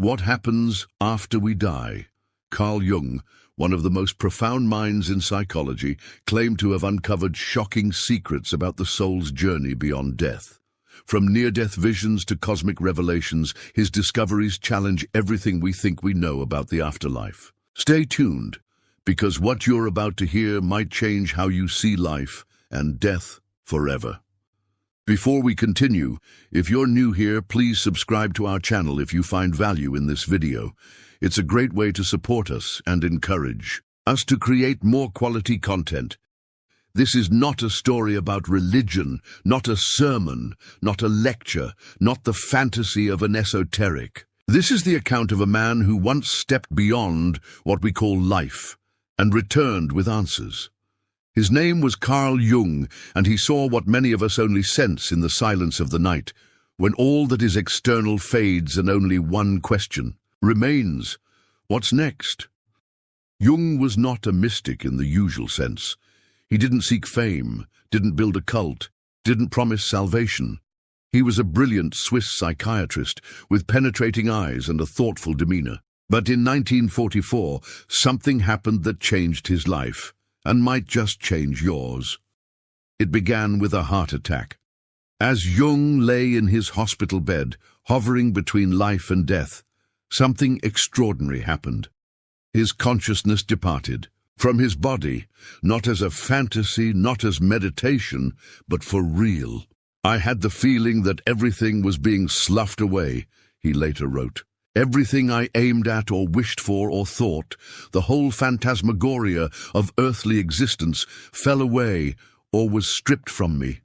What happens after we die? Carl Jung, one of the most profound minds in psychology, claimed to have uncovered shocking secrets about the soul's journey beyond death. From near-death visions to cosmic revelations, his discoveries challenge everything we think we know about the afterlife. Stay tuned, because what you're about to hear might change how you see life and death forever. Before we continue, if you're new here, please subscribe to our channel if you find value in this video. It's a great way to support us and encourage us to create more quality content. This is not a story about religion, not a sermon, not a lecture, not the fantasy of an esoteric. This is the account of a man who once stepped beyond what we call life and returned with answers. His name was Carl Jung, and he saw what many of us only sense in the silence of the night, when all that is external fades and only one question remains: what's next? Jung was not a mystic in the usual sense. He didn't seek fame, didn't build a cult, didn't promise salvation. He was a brilliant Swiss psychiatrist with penetrating eyes and a thoughtful demeanor. But in 1944, something happened that changed his life, and might just change yours. It began with a heart attack. As Jung lay in his hospital bed, hovering between life and death, something extraordinary happened. His consciousness departed from his body, not as a fantasy, not as meditation, but for real. "I had the feeling that everything was being sloughed away," he later wrote. "Everything I aimed at or wished for or thought, the whole phantasmagoria of earthly existence, fell away or was stripped from me."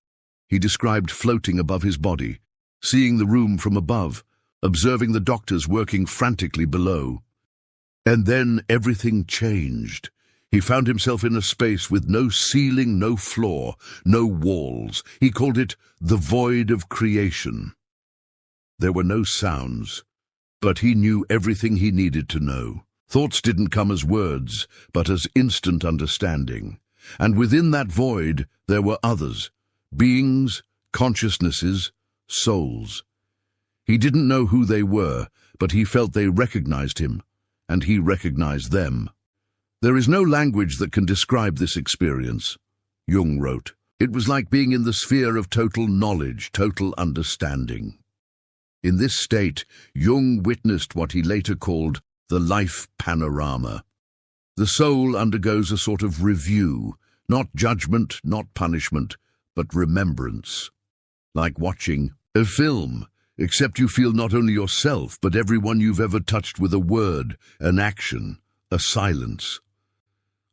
He described floating above his body, seeing the room from above, observing the doctors working frantically below. And then everything changed. He found himself in a space with no ceiling, no floor, no walls. He called it the void of creation. There were no sounds, but he knew everything he needed to know. Thoughts didn't come as words, but as instant understanding. And within that void, there were others, beings, consciousnesses, souls. He didn't know who they were, but he felt they recognized him, and he recognized them. "There is no language that can describe this experience," Jung wrote. "It was like being in the sphere of total knowledge, total understanding." In this state, Jung witnessed what he later called the life panorama. The soul undergoes a sort of review, not judgment, not punishment, but remembrance. Like watching a film, except you feel not only yourself, but everyone you've ever touched with a word, an action, a silence.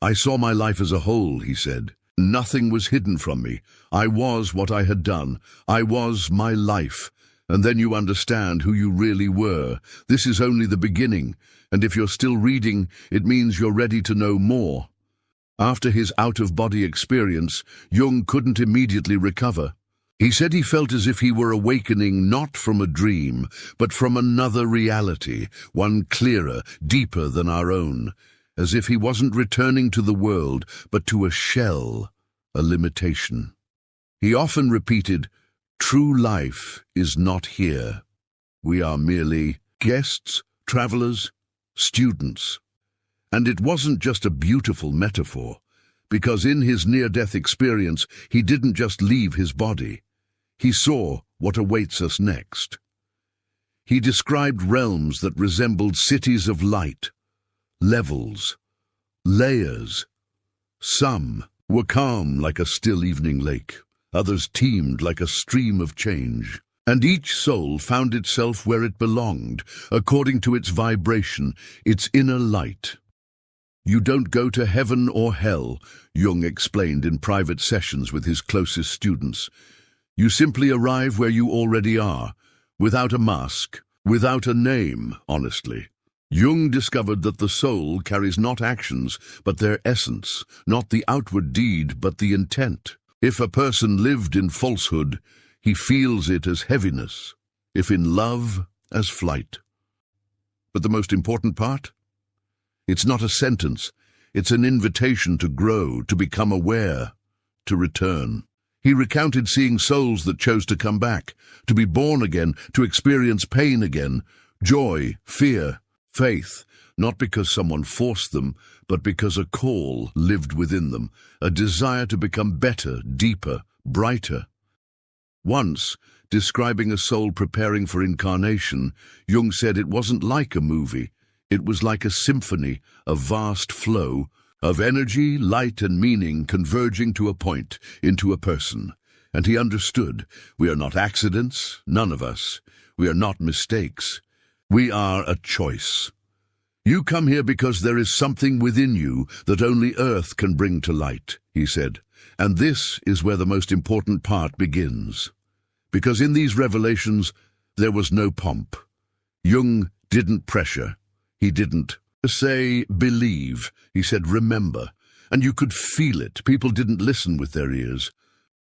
"I saw my life as a whole," he said. "Nothing was hidden from me. I was what I had done. I was my life. And then you understand who you really were. This is only the beginning, and if you're still reading, it means you're ready to know more." After his out-of-body experience, Jung couldn't immediately recover. He said he felt as if he were awakening not from a dream, but from another reality, one clearer, deeper than our own, as if he wasn't returning to the world, but to a shell, a limitation. He often repeated, "True life is not here. We are merely guests, travelers, students." And it wasn't just a beautiful metaphor, because in his near-death experience, he didn't just leave his body. He saw what awaits us next. He described realms that resembled cities of light, levels, layers. Some were calm like a still evening lake. Others teemed like a stream of change. And each soul found itself where it belonged, according to its vibration, its inner light. "You don't go to heaven or hell," Jung explained in private sessions with his closest students. "You simply arrive where you already are, without a mask, without a name, honestly." Jung discovered that the soul carries not actions, but their essence, not the outward deed, but the intent. If a person lived in falsehood, he feels it as heaviness, if in love, as flight. But the most important part? It's not a sentence, it's an invitation to grow, to become aware, to return. He recounted seeing souls that chose to come back, to be born again, to experience pain again, Joy, fear, faith, not because someone forced them, but because a call lived within them, a desire to become better, deeper, brighter. Once, describing a soul preparing for incarnation, Jung said it wasn't like a movie. It was like a symphony, a vast flow of energy, light, and meaning converging to a point, into a person. And he understood, we are not accidents, none of us. We are not mistakes. We are a choice. You come here because there is something within you that only Earth can bring to light, he said. And this is where the most important part begins. Because in these revelations, there was no pomp. Jung didn't pressure. He didn't say, believe. He said, remember. And you could feel it. People didn't listen with their ears.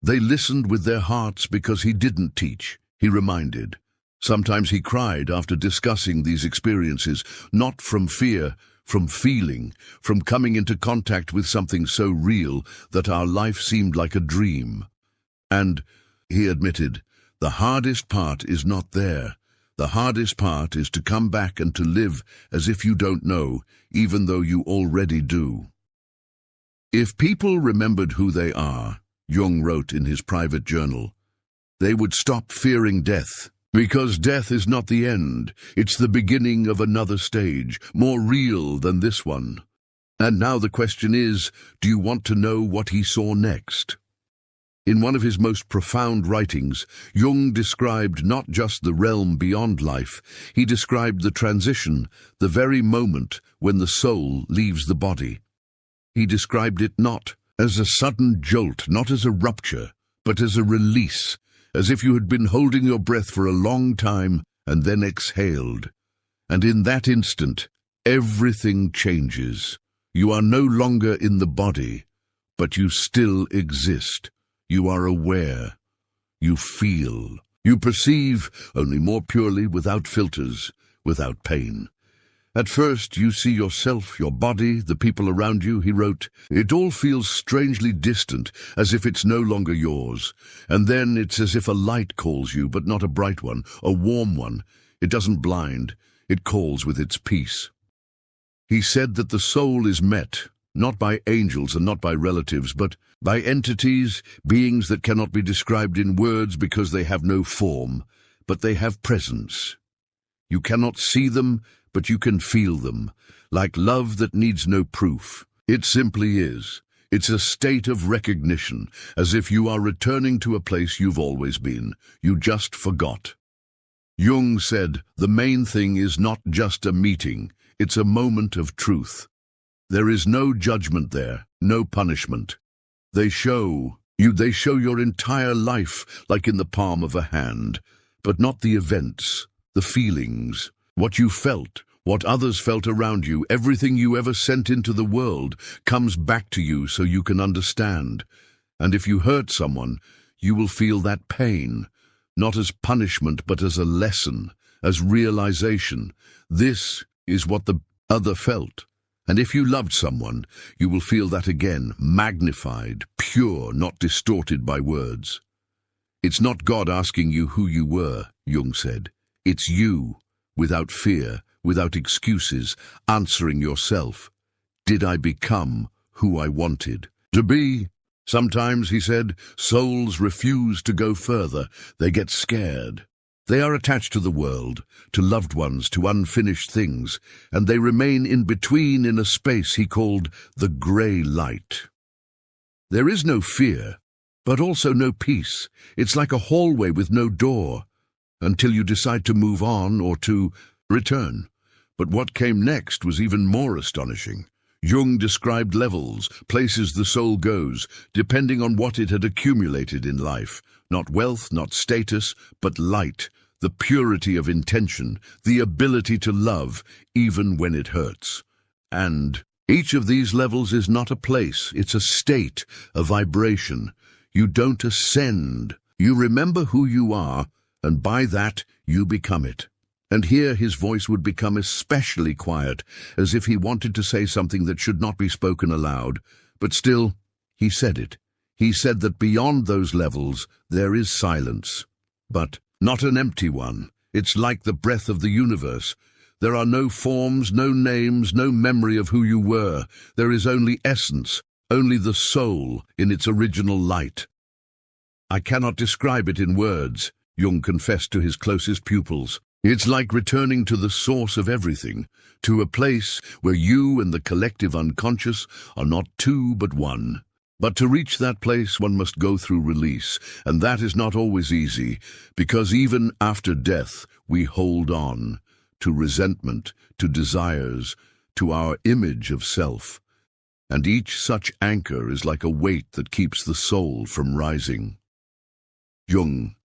They listened with their hearts because he didn't teach. He reminded. Sometimes he cried after discussing these experiences, not from fear, from feeling, from coming into contact with something so real that our life seemed like a dream. And, he admitted, the hardest part is not there. The hardest part is to come back and to live as if you don't know, even though you already do. If people remembered who they are, Jung wrote in his private journal, they would stop fearing death. Because death is not the end, it's the beginning of another stage, more real than this one. And now the question is, do you want to know what he saw next? In one of his most profound writings, Jung described not just the realm beyond life, he described the transition, the very moment when the soul leaves the body. He described it not as a sudden jolt, not as a rupture, but as a release, as if you had been holding your breath for a long time and then exhaled. And in that instant, everything changes. You are no longer in the body, but you still exist. You are aware. You feel. You perceive, only more purely, without filters, without pain. At first, you see yourself, your body, the people around you, he wrote. It all feels strangely distant, as if it's no longer yours. And then it's as if a light calls you, but not a bright one, a warm one. It doesn't blind. It calls with its peace. He said that the soul is met, not by angels and not by relatives, but by entities, beings that cannot be described in words because they have no form, but they have presence. You cannot see them, but you can feel them, like love that needs no proof. It simply is. It's a state of recognition, as if you are returning to a place you've always been. You just forgot. Jung said, the main thing is not just a meeting, it's a moment of truth. There is no judgment there, no punishment. They show your entire life like in the palm of a hand, but not the events, the feelings, what you felt, what others felt around you. Everything you ever sent into the world comes back to you so you can understand. And if you hurt someone, you will feel that pain, not as punishment but as a lesson, as realization. This is what the other felt. And if you loved someone, you will feel that again, magnified, pure, not distorted by words. It's not God asking you who you were, Jung said. It's you, without fear, without excuses, answering yourself. Did I become who I wanted to be? Sometimes, he said, souls refuse to go further. They get scared. They are attached to the world, to loved ones, to unfinished things, and they remain in between in a space he called the grey light. There is no fear, but also no peace. It's like a hallway with no door, until you decide to move on or to return. But what came next was even more astonishing. Jung described levels, places the soul goes, depending on what it had accumulated in life. Not wealth, not status, but light, the purity of intention, the ability to love, even when it hurts. And each of these levels is not a place, it's a state, a vibration. You don't ascend. You remember who you are, and by that you become it. And here his voice would become especially quiet, as if he wanted to say something that should not be spoken aloud. But still, he said it. He said that beyond those levels there is silence. But not an empty one. It's like the breath of the universe. There are no forms, no names, no memory of who you were. There is only essence, only the soul in its original light. I cannot describe it in words, Jung confessed to his closest pupils. It's like returning to the source of everything, to a place where you and the collective unconscious are not two but one. But to reach that place, one must go through release, and that is not always easy, because even after death, we hold on to resentment, to desires, to our image of self. And each such anchor is like a weight that keeps the soul from rising. Jung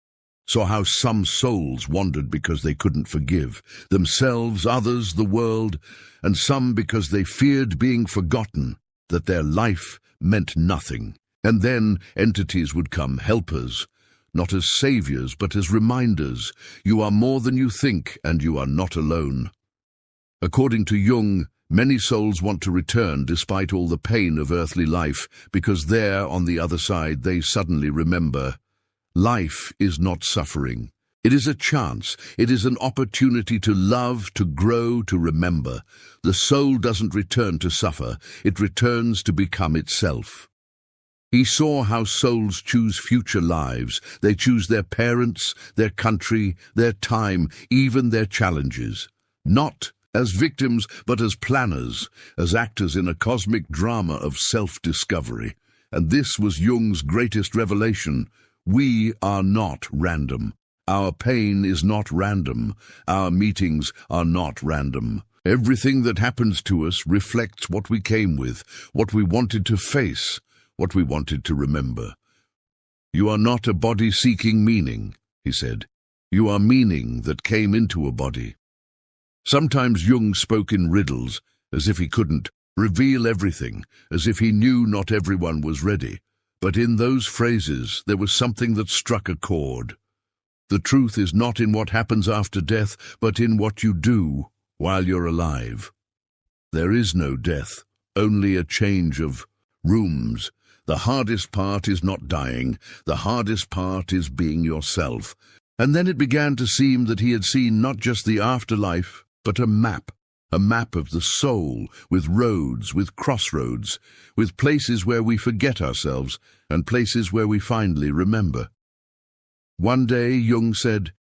saw how some souls wandered because they couldn't forgive themselves, others, the world, and some because they feared being forgotten, that their life meant nothing. And then entities would come, helpers, not as saviors, but as reminders. You are more than you think, and you are not alone. According to Jung, many souls want to return despite all the pain of earthly life, because there, on the other side, they suddenly remember. Life is not suffering. It is a chance. It is an opportunity to love, to grow, to remember. The soul doesn't return to suffer. It returns to become itself. He saw how souls choose future lives. They choose their parents, their country, their time, even their challenges. Not as victims, but as planners, as actors in a cosmic drama of self-discovery. And this was Jung's greatest revelation. We are not random. Our pain is not random. Our meetings are not random. Everything that happens to us reflects what we came with, what we wanted to face, what we wanted to remember. You are not a body seeking meaning, he said. You are meaning that came into a body. Sometimes Jung spoke in riddles, as if he couldn't reveal everything, as if he knew not everyone was ready. But in those phrases there was something that struck a chord. The truth is not in what happens after death, but in what you do while you're alive. There is no death, only a change of rooms. The hardest part is not dying. The hardest part is being yourself. And then it began to seem that he had seen not just the afterlife, but a map of the soul, with roads, with crossroads, with places where we forget ourselves and places where we finally remember. One day Jung said,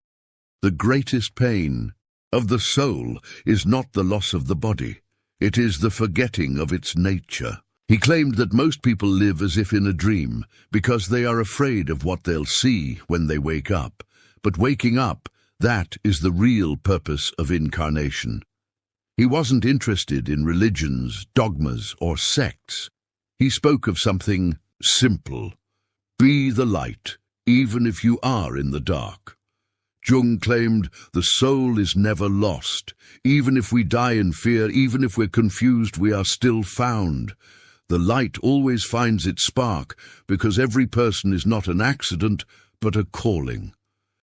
"The greatest pain of the soul is not the loss of the body. It is the forgetting of its nature." He claimed that most people live as if in a dream, because they are afraid of what they'll see when they wake up. But waking up, that is the real purpose of incarnation. He wasn't interested in religions, dogmas, or sects. He spoke of something simple. Be the light, even if you are in the dark. Jung claimed the soul is never lost. Even if we die in fear, even if we're confused, we are still found. The light always finds its spark, because every person is not an accident, but a calling.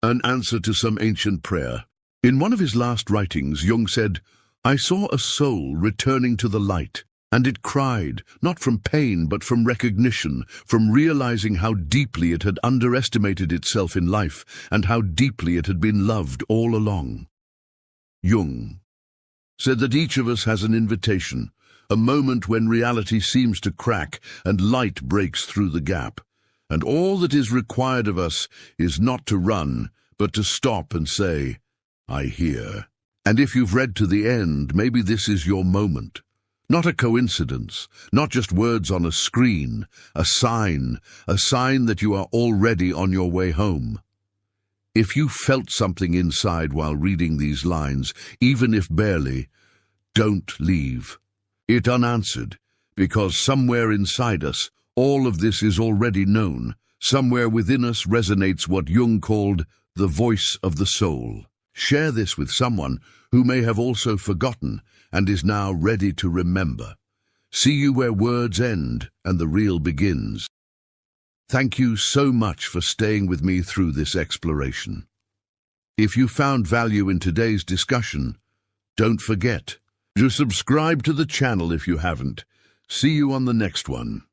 An answer to some ancient prayer. In one of his last writings, Jung said, "I saw a soul returning to the light, and it cried, not from pain but from recognition, from realizing how deeply it had underestimated itself in life, and how deeply it had been loved all along." Jung said that each of us has an invitation, a moment when reality seems to crack and light breaks through the gap. And all that is required of us is not to run, but to stop and say, "I hear." And if you've read to the end, maybe this is your moment. Not a coincidence, not just words on a screen, a sign that you are already on your way home. If you felt something inside while reading these lines, even if barely, don't leave it unanswered, because somewhere inside us, all of this is already known. Somewhere within us resonates what Jung called the voice of the soul. Share this with someone who may have also forgotten and is now ready to remember. See you where words end and the real begins. Thank you so much for staying with me through this exploration. If you found value in today's discussion, don't forget to subscribe to the channel if you haven't. See you on the next one.